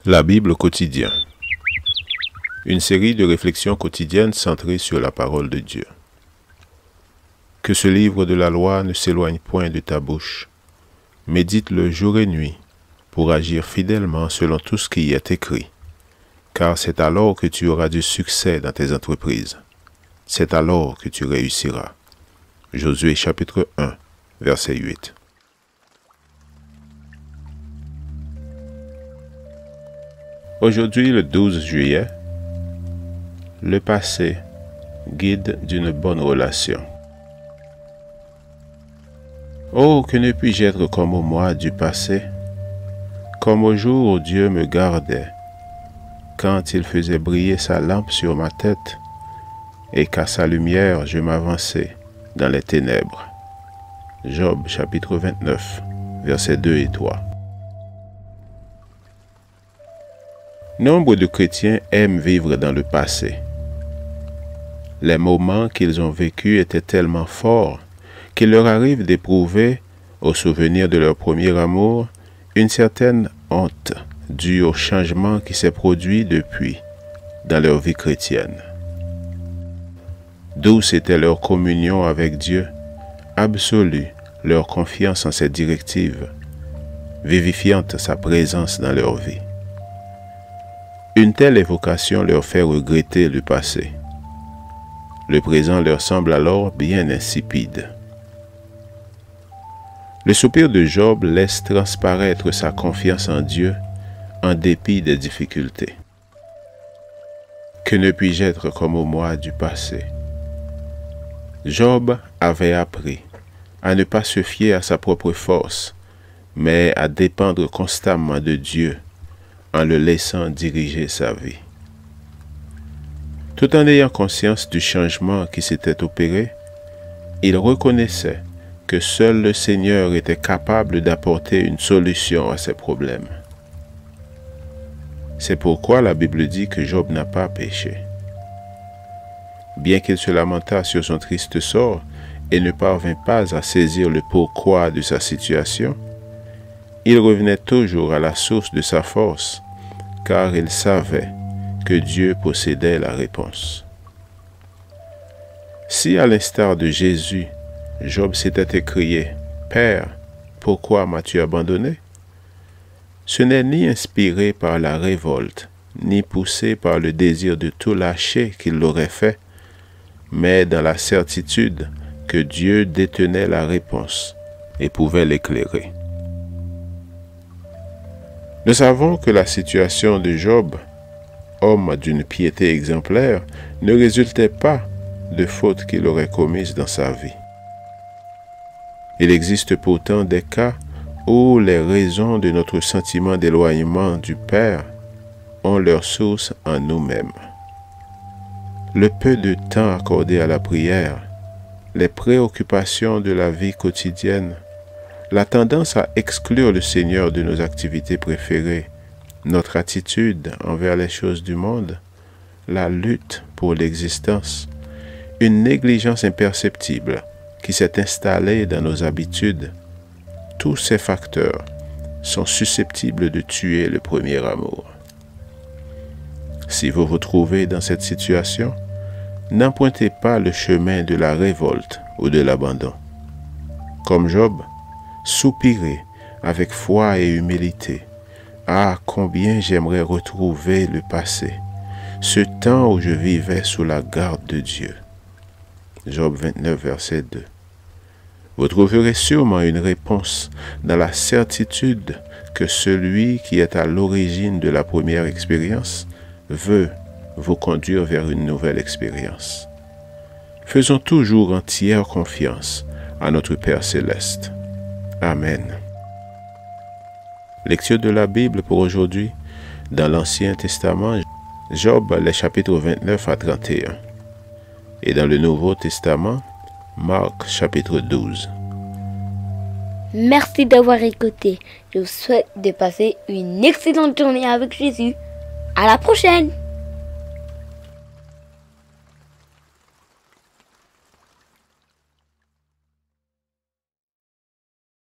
La Bible quotidien. Une série de réflexions quotidiennes centrées sur la parole de Dieu. Que ce livre de la loi ne s'éloigne point de ta bouche. Médite-le jour et nuit pour agir fidèlement selon tout ce qui y est écrit. Car c'est alors que tu auras du succès dans tes entreprises. C'est alors que tu réussiras. Josué chapitre 1, verset 8. Aujourd'hui, le 12 juillet, le passé, guide d'une bonne relation. Oh, que ne puis-je être comme au mois du passé, comme au jour où Dieu me gardait, quand il faisait briller sa lampe sur ma tête, et qu'à sa lumière je m'avançais dans les ténèbres. Job chapitre 29, versets 2 et 3. Nombre de chrétiens aiment vivre dans le passé. Les moments qu'ils ont vécus étaient tellement forts qu'il leur arrive d'éprouver, au souvenir de leur premier amour, une certaine honte due au changement qui s'est produit depuis dans leur vie chrétienne. Douce était leur communion avec Dieu, absolue leur confiance en ses directives, vivifiante sa présence dans leur vie. Une telle évocation leur fait regretter le passé. Le présent leur semble alors bien insipide. Le soupir de Job laisse transparaître sa confiance en Dieu en dépit des difficultés. Que ne puis-je être comme au mois du passé? Job avait appris à ne pas se fier à sa propre force, mais à dépendre constamment de Dieu, en le laissant diriger sa vie. Tout en ayant conscience du changement qui s'était opéré, il reconnaissait que seul le Seigneur était capable d'apporter une solution à ses problèmes. C'est pourquoi la Bible dit que Job n'a pas péché. Bien qu'il se lamentât sur son triste sort et ne parvint pas à saisir le pourquoi de sa situation, il revenait toujours à la source de sa force, car il savait que Dieu possédait la réponse. Si, à l'instar de Jésus, Job s'était écrié « Père, pourquoi m'as-tu abandonné ?» Ce n'est ni inspiré par la révolte, ni poussé par le désir de tout lâcher qu'il l'aurait fait, mais dans la certitude que Dieu détenait la réponse et pouvait l'éclairer. Nous savons que la situation de Job, homme d'une piété exemplaire, ne résultait pas de fautes qu'il aurait commises dans sa vie. Il existe pourtant des cas où les raisons de notre sentiment d'éloignement du Père ont leur source en nous-mêmes. Le peu de temps accordé à la prière, les préoccupations de la vie quotidienne, la tendance à exclure le Seigneur de nos activités préférées, notre attitude envers les choses du monde, la lutte pour l'existence, une négligence imperceptible qui s'est installée dans nos habitudes, tous ces facteurs sont susceptibles de tuer le premier amour. Si vous vous trouvez dans cette situation, n'empruntez pas le chemin de la révolte ou de l'abandon. Comme Job, soupirez avec foi et humilité. Ah, combien j'aimerais retrouver le passé, ce temps où je vivais sous la garde de Dieu. Job 29, verset 2. Vous trouverez sûrement une réponse dans la certitude que celui qui est à l'origine de la première expérience veut vous conduire vers une nouvelle expérience. Faisons toujours entière confiance à notre Père céleste. Amen. Lecture de la Bible pour aujourd'hui, dans l'Ancien Testament, Job, les chapitres 29 à 31. Et dans le Nouveau Testament, Marc, chapitre 12. Merci d'avoir écouté. Je vous souhaite de passer une excellente journée avec Jésus. À la prochaine!